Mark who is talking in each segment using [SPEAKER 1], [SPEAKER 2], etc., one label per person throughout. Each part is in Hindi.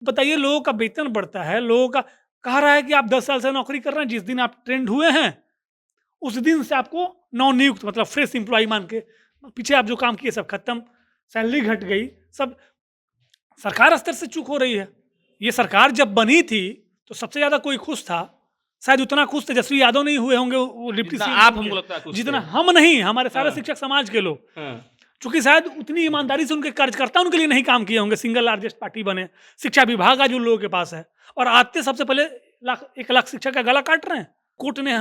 [SPEAKER 1] बताइए, लोगों का वेतन बढ़ता है, लोगों का कह रहा है कि आप 10 साल से नौकरी कर रहे हैं, जिस दिन आप ट्रेंड हुए हैं, उस दिन से आपको नवनियुक्त मतलब फ्रेश एम्प्लॉयी मान के पीछे आप जो काम किए सब खत्म, सैलरी घट गई, सब सरकार स्तर से चूक हो रही है। ये सरकार जब बनी थी, तो सबसे ज़्यादा कोई खुश था, शायद उतना खुश तेजस्वी यादव नहीं हुए होंगे वो डिप्टी
[SPEAKER 2] जितना
[SPEAKER 1] सीएम
[SPEAKER 2] आप
[SPEAKER 1] बन के।
[SPEAKER 2] हमको लगता है खुश
[SPEAKER 1] जितना
[SPEAKER 2] थे।
[SPEAKER 1] हम नहीं, हमारे सारे
[SPEAKER 2] हाँ।
[SPEAKER 1] शिक्षक समाज के लोग।
[SPEAKER 2] हाँ।
[SPEAKER 1] चूँकि शायद उतनी ईमानदारी से उनके कार्यकर्ता उनके लिए नहीं काम किए होंगे, सिंगल लार्जेस्ट पार्टी बने। शिक्षा विभाग आज उन लोगों के पास है और आते सबसे पहले 1 लाख शिक्षक का गला काट रहे हैं। कोर्ट ने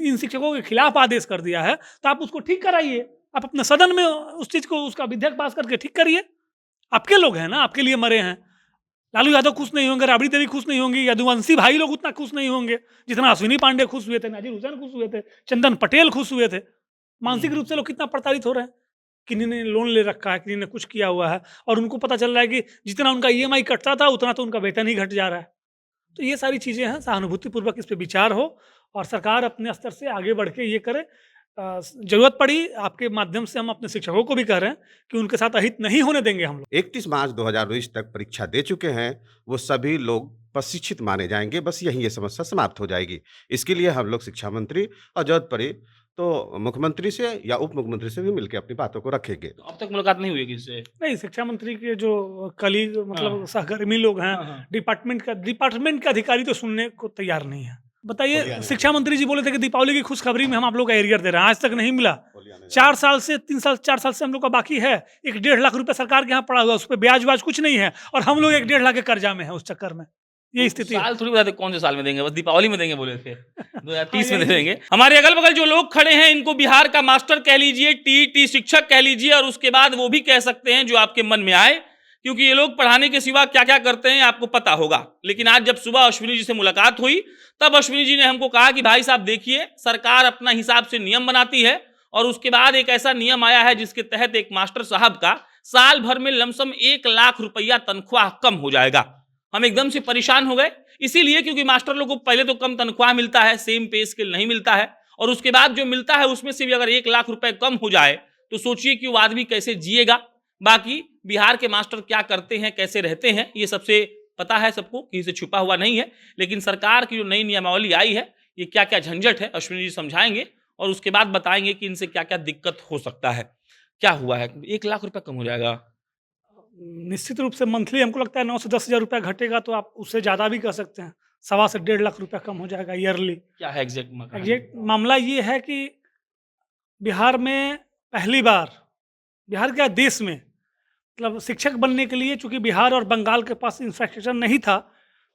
[SPEAKER 1] इन शिक्षकों के खिलाफ आदेश कर दिया है, तो आप उसको ठीक कराइए। आप अपने सदन में उस चीज़ को उसका विधेयक पास करके ठीक करिए। आपके लोग हैं ना, आपके लिए मरे हैं। लालू यादव खुश नहीं होंगे, राबड़ी देवी खुश नहीं होंगी, यदुवंशी भाई लोग उतना खुश नहीं होंगे जितना अश्विनी पांडे खुश हुए थे, नाजिर हुसैन खुश हुए थे, चंदन पटेल खुश हुए थे। मानसिक रूप से लोग कितना प्रताड़ित हो रहे हैं। किन्हीं ने लोन ले रखा है, किन्हीं ने कुछ किया हुआ है और उनको पता चल रहा है कि जितना उनका ईएमआई कटता था उतना तो उनका वेतन ही घट जा रहा है। तो ये सारी चीज़ें हैं, सहानुभूतिपूर्वक इस पे विचार हो और सरकार अपने स्तर से आगे बढ़ के ये करे। ज़रूरत पड़ी आपके माध्यम से हम अपने शिक्षकों को भी कह रहे हैं कि उनके साथ अहित नहीं होने देंगे हम लोग।
[SPEAKER 3] 31 मार्च 2019 तक परीक्षा दे चुके हैं, वो सभी लोग प्रशिक्षित माने जाएँगे, बस यहीं ये समस्या समाप्त हो जाएगी। इसके लिए हम लोग शिक्षा मंत्री और ज़रूरत पड़ी तो मुख्यमंत्री से या उप मुख्यमंत्री से भी मिलके अपनी बातों को रखेंगे।
[SPEAKER 2] तो अब तक मुलाकात नहीं हुई है किसी से?
[SPEAKER 1] नहीं, शिक्षा मंत्री के जो कलीग मतलब
[SPEAKER 2] हाँ।
[SPEAKER 1] सहकर्मी लोग हैं,
[SPEAKER 2] हाँ, हाँ।
[SPEAKER 1] डिपार्टमेंट का अधिकारी तो सुनने को तैयार नहीं है। बताइए, शिक्षा मंत्री जी बोले थे कि दीपावली की खुशखबरी में हम आप लोग का एरियर दे रहे हैं, आज तक नहीं मिला। 4 साल से 3 साल 4 साल से हम लोग का बाकी है। 1 डेढ़ लाख रुपए सरकार के यहाँ पड़ा हुआ है, उस पे ब्याज-व्याज कुछ नहीं है और हम लोग 1 डेढ़ लाख के कर्जा में हैं उस चक्कर में। ये स्थिति है।
[SPEAKER 2] साल थोड़ी बताते कौन से साल में देंगे, बस दीपावली में देंगे बोले थे। 2030 में
[SPEAKER 1] यही-
[SPEAKER 2] दे देंगे। हमारे अगल बगल जो लोग खड़े हैं इनको बिहार का मास्टर कह लीजिए, टीईटी शिक्षक कह लीजिए और उसके बाद वो भी कह सकते हैं जो आपके मन में आए, क्योंकि ये लोग पढ़ाने के सिवा क्या क्या करते हैं आपको पता होगा। लेकिन आज जब सुबह अश्विनी जी से मुलाकात हुई, तब अश्विनी जी ने हमको कहा कि भाई साहब देखिए, सरकार अपना हिसाब से नियम बनाती है और उसके बाद एक ऐसा नियम आया है जिसके तहत एक मास्टर साहब का साल भर में लमसम 1 लाख रुपया तनख्वाह कम हो जाएगा। हम एकदम से परेशान हो गए, इसीलिए क्योंकि मास्टर लोग को पहले तो कम तनख्वाह मिलता है, सेम पे स्केल नहीं मिलता है और उसके बाद जो मिलता है उसमें से भी अगर 1 लाख रुपए कम हो जाए तो सोचिए कि वो आदमी कैसे जिएगा। बाकी बिहार के मास्टर क्या करते हैं, कैसे रहते हैं, ये सबसे पता है सबको, किसी से छुपा हुआ नहीं है। लेकिन सरकार की जो नई नियमावली आई है, ये क्या क्या झंझट है, अश्विनी जी समझाएंगे और उसके बाद बताएंगे कि इनसे क्या क्या दिक्कत हो सकता है। क्या हुआ है, 1 लाख रुपया कम हो जाएगा?
[SPEAKER 1] निश्चित रूप से मंथली हमको लगता है 9 से 10 हज़ार रुपया घटेगा, तो आप उससे ज़्यादा भी कह सकते हैं। 1.25 से 1.5 लाख रुपया कम हो जाएगा ईयरली।
[SPEAKER 2] क्या है एग्जैक्ट
[SPEAKER 1] एग्जैक्ट मामला ये है कि बिहार में पहली बार, बिहार क्या देश में, मतलब शिक्षक बनने के लिए चूंकि बिहार और बंगाल के पास इंफ्रास्ट्रक्चर नहीं था,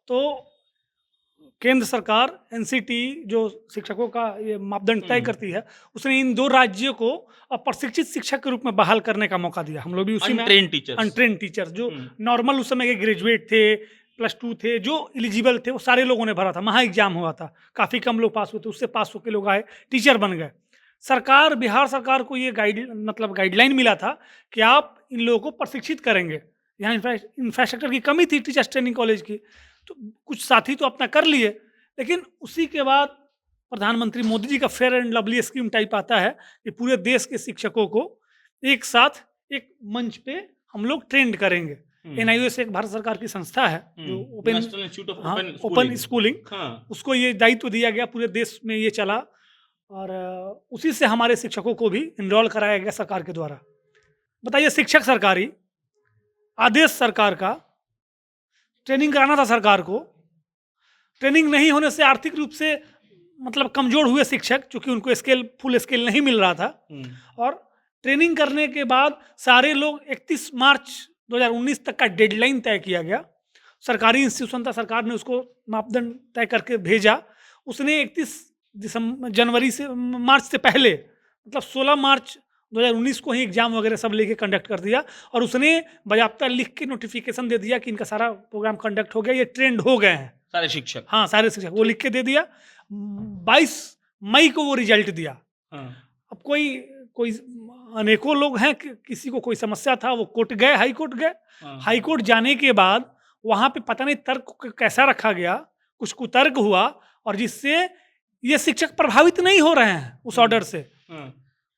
[SPEAKER 1] तो केंद्र सरकार एनसीटी जो शिक्षकों का ये मापदंड तय करती है, उसने इन 2 राज्यों को प्रशिक्षित शिक्षक के रूप में बहाल करने का मौका दिया। हम लोग भी उसी में अनट्रेन टीचर जो नॉर्मल उस समय के ग्रेजुएट थे, +2 थे, जो एलिजिबल थे, वो सारे लोगों ने भरा था। महा एग्जाम हुआ था, काफ़ी कम लोग पास हुए थे, उससे पास होकर लोग आए, टीचर बन गए। सरकार, बिहार सरकार को ये गाइडलाइन मिला था कि आप इन लोगों को प्रशिक्षित करेंगे। यहाँ इंफ्रास्ट्रक्चर की कमी थी टीचर्स ट्रेनिंग कॉलेज की, तो कुछ साथी तो अपना कर लिए, लेकिन उसी के बाद प्रधानमंत्री मोदी जी का fair and lovely scheme type आता है कि पूरे देश के शिक्षकों को एक साथ एक मंच पे हम लोग ट्रेंड करेंगे। एनआईओएस एक भारत सरकार की संस्था है जो ओपन स्कूलिंग, उसको ये दायित्व दिया गया, पूरे देश में ये चला और उसी से हमारे शिक्षकों को भी इनरोल कराया गया सरकार के द्वारा। बताइए, शिक्षक सरकारी आदेश सरकार का, ट्रेनिंग कराना था सरकार को, ट्रेनिंग नहीं होने से आर्थिक रूप से मतलब कमजोर हुए शिक्षक, क्योंकि उनको फुल स्केल नहीं मिल रहा था और ट्रेनिंग करने के बाद सारे लोग 31 मार्च 2019 तक का डेडलाइन तय किया गया। सरकारी इंस्टीट्यूशन था, सरकार ने उसको मापदंड तय करके भेजा। उसने 31 जनवरी से मार्च से पहले मतलब 16 मार्च 2019 को ही एग्जाम वगैरह सब लेके कंडक्ट कर दिया और उसने बाकायदा लिख के नोटिफिकेशन दे दिया कि इनका सारा प्रोग्राम कंडक्ट हो गया, ये ट्रेंड हो गए हैं
[SPEAKER 2] सारे शिक्षक।
[SPEAKER 1] हाँ, सारे शिक्षक, वो लिख के दे दिया। 22 मई को वो रिजल्ट दिया। अब कोई अनेकों लोग हैं, किसी को कोई समस्या था, वो कोर्ट गए, हाई कोर्ट गए। हाई कोर्ट जाने के बाद वहाँ पे पता नहीं तर्क कैसा रखा गया, कुछ कुतर्क हुआ और जिससे ये शिक्षक प्रभावित नहीं हो रहे हैं उस ऑर्डर से।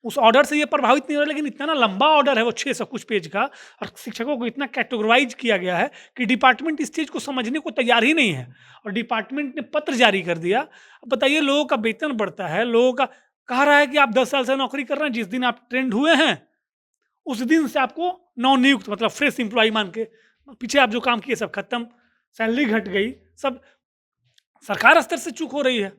[SPEAKER 1] उस ऑर्डर से ये प्रभावित नहीं हो रहा, लेकिन इतना ना लंबा ऑर्डर है वो 600 कुछ पेज का, और शिक्षकों को इतना कैटेगराइज किया गया है कि डिपार्टमेंट इस चीज़ को समझने को तैयार ही नहीं है। और डिपार्टमेंट ने पत्र जारी कर दिया। अब बताइए, लोगों का वेतन बढ़ता है, लोगों का कह रहा है कि आप 10 साल से नौकरी कर रहे हैं, जिस दिन आप ट्रेंड हुए हैं उस दिन से आपको नवनियुक्त मतलब फ्रेश एम्प्लॉय मान के, पीछे आप जो काम किए सब खत्म, सैलरी घट गई, सब सरकार स्तर से चूक हो रही है।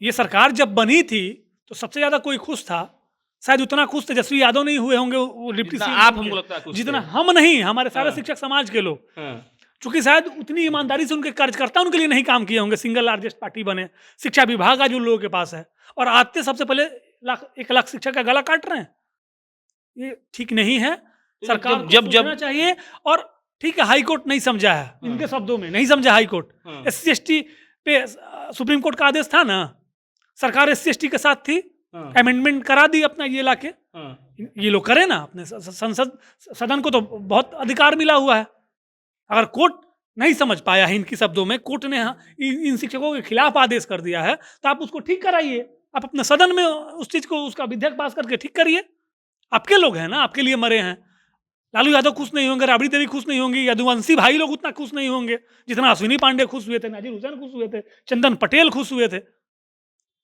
[SPEAKER 1] ये सरकार जब बनी थी तो सबसे ज्यादा कोई खुश था, शायद उतना खुश तेजस्वी यादव नहीं हुए होंगे वो डिप्टी
[SPEAKER 2] जितना
[SPEAKER 1] सीएम
[SPEAKER 2] आप
[SPEAKER 1] बन के।
[SPEAKER 2] हमको लगता है कुछ
[SPEAKER 1] जितना
[SPEAKER 2] थे।
[SPEAKER 1] हम नहीं, हमारे सारे
[SPEAKER 2] हाँ।
[SPEAKER 1] शिक्षक समाज के लोग,
[SPEAKER 2] हाँ।
[SPEAKER 1] चूंकि शायद उतनी ईमानदारी से उनके कार्यकर्ता उनके लिए नहीं काम किए होंगे, सिंगल लार्जेस्ट पार्टी बने, शिक्षा विभाग आज उन लोगों के पास है, और आते सबसे पहले 1 लाख शिक्षक का गला काट रहे हैं। ये ठीक नहीं है,
[SPEAKER 2] तो
[SPEAKER 1] सरकार
[SPEAKER 2] जब-
[SPEAKER 1] को
[SPEAKER 2] जब-
[SPEAKER 1] सोचना चाहिए। और ठीक है, हाई कोर्ट नहीं समझा है, इनके शब्दों में नहीं समझा हाई कोर्ट।
[SPEAKER 2] हाँ।
[SPEAKER 1] एससी एसटी पे सुप्रीम कोर्ट का आदेश था ना, सरकार एससी एसटी के साथ थी,
[SPEAKER 2] हाँ।
[SPEAKER 1] अमेंडमेंट करा दी अपना ये लाके।
[SPEAKER 2] हाँ।
[SPEAKER 1] ये लोग करें ना, अपने संसद सदन को तो बहुत अधिकार मिला हुआ है। अगर कोर्ट नहीं समझ पाया है इनकी शब्दों में, कोर्ट ने इन शिक्षकों के खिलाफ आदेश कर दिया है, तो आप उसको ठीक कराइए, आप अपने सदन में उस चीज को, उसका विधेयक पास करके ठीक करिए। आपके लोग हैं ना, आपके लिए मरे हैं। लालू यादव खुश नहीं होंगे, राबड़ी देवी खुश नहीं होंगी, यदुवंशी भाई लोग उतना खुश नहीं होंगे जितना अश्विनी पांडे खुश हुए थे, नाजिर हुसैन खुश हुए थे, चंदन पटेल खुश हुए थे।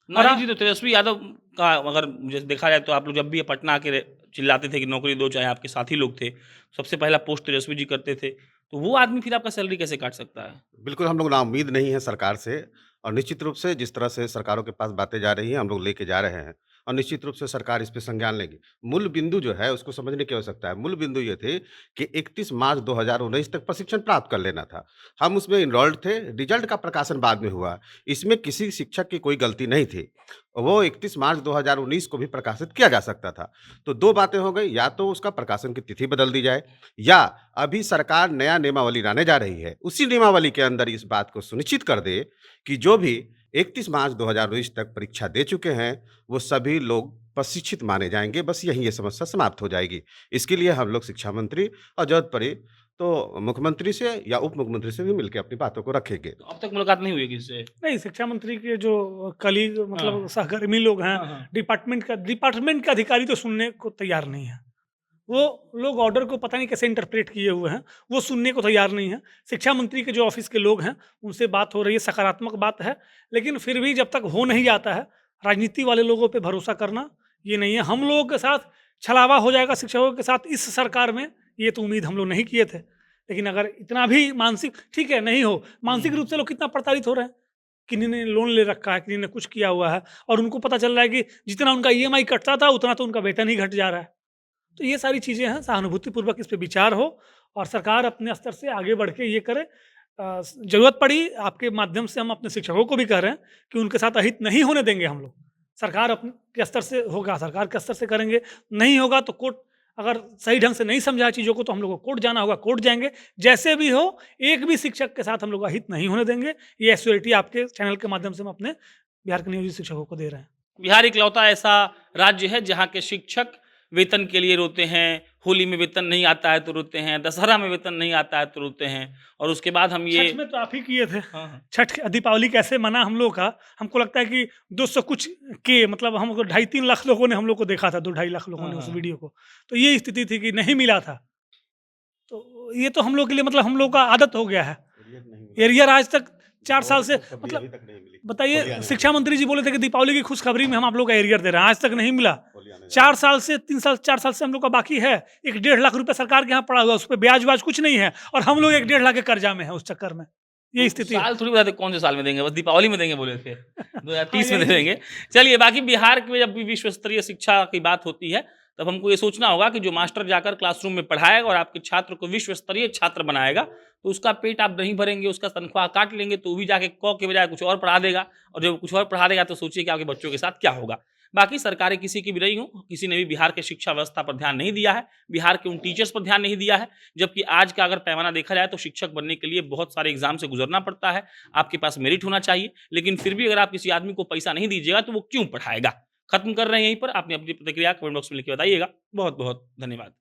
[SPEAKER 2] नाजी जी, तो तेजस्वी यादव का अगर जैसे देखा जाए तो आप लोग जब भी ये पटना आके चिल्लाते थे कि नौकरी दो, चाहे आपके साथी लोग थे, सबसे पहला पोस्ट तेजस्वी जी करते थे, तो वो आदमी फिर आपका सैलरी कैसे काट सकता है?
[SPEAKER 3] बिल्कुल हम लोग नाउम्मीद नहीं है सरकार से, और निश्चित रूप से जिस तरह से सरकारों के पास बातें जा रही हैं हम लोग लेके जा रहे हैं, और निश्चित रूप से सरकार इस पे संज्ञान लेगी। मूल बिंदु जो है उसको समझने की आवश्यकता है। मूल बिंदु ये थे कि 31 मार्च 2019 तक प्रशिक्षण प्राप्त कर लेना था। हम उसमें इनरोल्ड थे, रिजल्ट का प्रकाशन बाद में हुआ। इसमें किसी शिक्षक की कोई गलती नहीं थी। वो 31 मार्च 2019 को भी प्रकाशित किया जा सकता था। तो 2 बातें हो गई, या तो उसका प्रकाशन की तिथि बदल दी जाए, या अभी सरकार नया नियमावली लाने जा रही है, उसी नियमावली के अंदर इस बात को सुनिश्चित कर दे कि जो भी 31 मार्च 2019 तक परीक्षा दे चुके हैं, वो सभी लोग प्रशिक्षित माने जाएँगे, बस यहीं ये समस्या समाप्त हो जाएगी। इसके लिए हम लोग शिक्षा मंत्री और ज़रूरत पड़ी तो मुख्यमंत्री से या उप मुख्यमंत्री से भी मिलके अपनी बातों को रखेंगे।
[SPEAKER 2] तो अब तक मुलाकात नहीं हुई है किसी से?
[SPEAKER 1] नहीं, शिक्षा मंत्री के जो कलीग मतलब
[SPEAKER 2] हाँ।
[SPEAKER 1] सहकर्मी लोग हैं,
[SPEAKER 2] हाँ, हाँ।
[SPEAKER 1] डिपार्टमेंट के अधिकारी तो सुनने को तैयार नहीं है। वो लोग ऑर्डर को पता नहीं कैसे इंटरप्रेट किए हुए हैं, वो सुनने को तैयार नहीं है। शिक्षा मंत्री के जो ऑफिस के लोग हैं उनसे बात हो रही है, सकारात्मक बात है, लेकिन फिर भी जब तक हो नहीं जाता है, राजनीति वाले लोगों पे भरोसा करना ये नहीं है। हम लोगों के साथ छलावा हो जाएगा शिक्षकों के साथ इस सरकार में, ये तो उम्मीद हम लोग नहीं किए थे। लेकिन अगर इतना भी मानसिक ठीक है नहीं हो, मानसिक रूप से लोग कितना प्रताड़ित हो रहे हैं, किन्हीं ने लोन ले रखा है, किन्हीं ने कुछ किया हुआ है, और उनको पता चल रहा है कि जितना उनका ईएमआई कटता था उतना तो उनका वेतन ही घट जा रहा है। तो ये सारी चीज़ें हैं, सहानुभूतिपूर्वक इस पे विचार हो और सरकार अपने स्तर से आगे बढ़ के ये करे। ज़रूरत पड़ी आपके माध्यम से हम अपने शिक्षकों को भी कह रहे हैं कि उनके साथ अहित नहीं होने देंगे हम लोग। सरकार अपने के स्तर से होगा, सरकार के स्तर से करेंगे, नहीं होगा तो कोर्ट, अगर सही ढंग से नहीं समझा चीज़ों को तो हम लोग को कोर्ट जाना होगा, कोर्ट जाएँगे। जैसे भी हो, एक भी शिक्षक के साथ हम लोग अहित नहीं होने देंगे। ये एश्योरिटी आपके चैनल के माध्यम से हम अपने बिहार के नियोजित शिक्षकों को दे रहे हैं।
[SPEAKER 2] बिहार इकलौता ऐसा राज्य है जहाँ के शिक्षक वेतन के लिए रोते हैं, होली में वेतन नहीं आता है तो रोते हैं, दशहरा में वेतन नहीं आता है तो रोते हैं, और उसके बाद हम ये
[SPEAKER 1] छठ में तो आप ही किए थे।
[SPEAKER 2] हाँ, हाँ।
[SPEAKER 1] छठ दीपावली कैसे मना हम लोग का, हमको लगता है कि 200 कुछ के मतलब हमको 2.5-3 लाख लोगों ने हम लोग को देखा था, 2-2.5 लाख लोगों ने उस
[SPEAKER 2] हाँ।
[SPEAKER 1] वीडियो को। तो ये स्थिति थी कि नहीं मिला था। तो ये तो हम लोग के लिए मतलब हम लोग का आदत हो गया है। एरियर आज तक 4 साल से मतलब बताइए, शिक्षा मंत्री जी बोले थे कि दीपावली की खुशखबरी में हम आप लोग का एरियर दे रहे हैं, आज तक नहीं मिला। 4 साल से 4 साल से हम लोग का बाकी है। 1-1.5 लाख रुपए सरकार के यहाँ पड़ा हुआ है, उस पर ब्याज व्याज कुछ नहीं है, और हम लोग 1-1.5 लाख के कर्जा में है उस चक्कर में। ये स्थिति है।
[SPEAKER 2] साल थोड़ी बताते कौन से साल में देंगे, बस दीपावली में देंगे बोले थे 2030 में
[SPEAKER 1] यही-
[SPEAKER 2] दे देंगे। चलिए, बाकी बिहार में जब भी विश्व स्तरीय शिक्षा की बात होती है तब हमको ये सोचना होगा कि जो मास्टर जाकर क्लासरूम में पढ़ाएगा और आपके छात्र को विश्व स्तरीय छात्र बनाएगा, तो उसका पेट आप नहीं भरेंगे, उसका तनख्वाह काट लेंगे, तो वो भी जाके क के बजाय कुछ और पढ़ा देगा, और जब कुछ और पढ़ा देगा तो सोचिए कि आपके बच्चों के साथ क्या होगा। बाकी सरकारें किसी की भी रही हों, किसी ने भी बिहार के शिक्षा व्यवस्था पर ध्यान नहीं दिया है, बिहार के उन टीचर्स पर ध्यान नहीं दिया है। जबकि आज का अगर पैमाना देखा जाए तो शिक्षक बनने के लिए बहुत सारे एग्जाम से गुजरना पड़ता है, आपके पास मेरिट होना चाहिए, लेकिन फिर भी अगर आप किसी आदमी को पैसा नहीं दीजिएगा तो वो क्यों पढ़ाएगा। खत्म कर रहे हैं यहीं पर, आपने अपनी प्रतिक्रिया कमेंट बॉक्स में लिख के बताइएगा। बहुत बहुत धन्यवाद।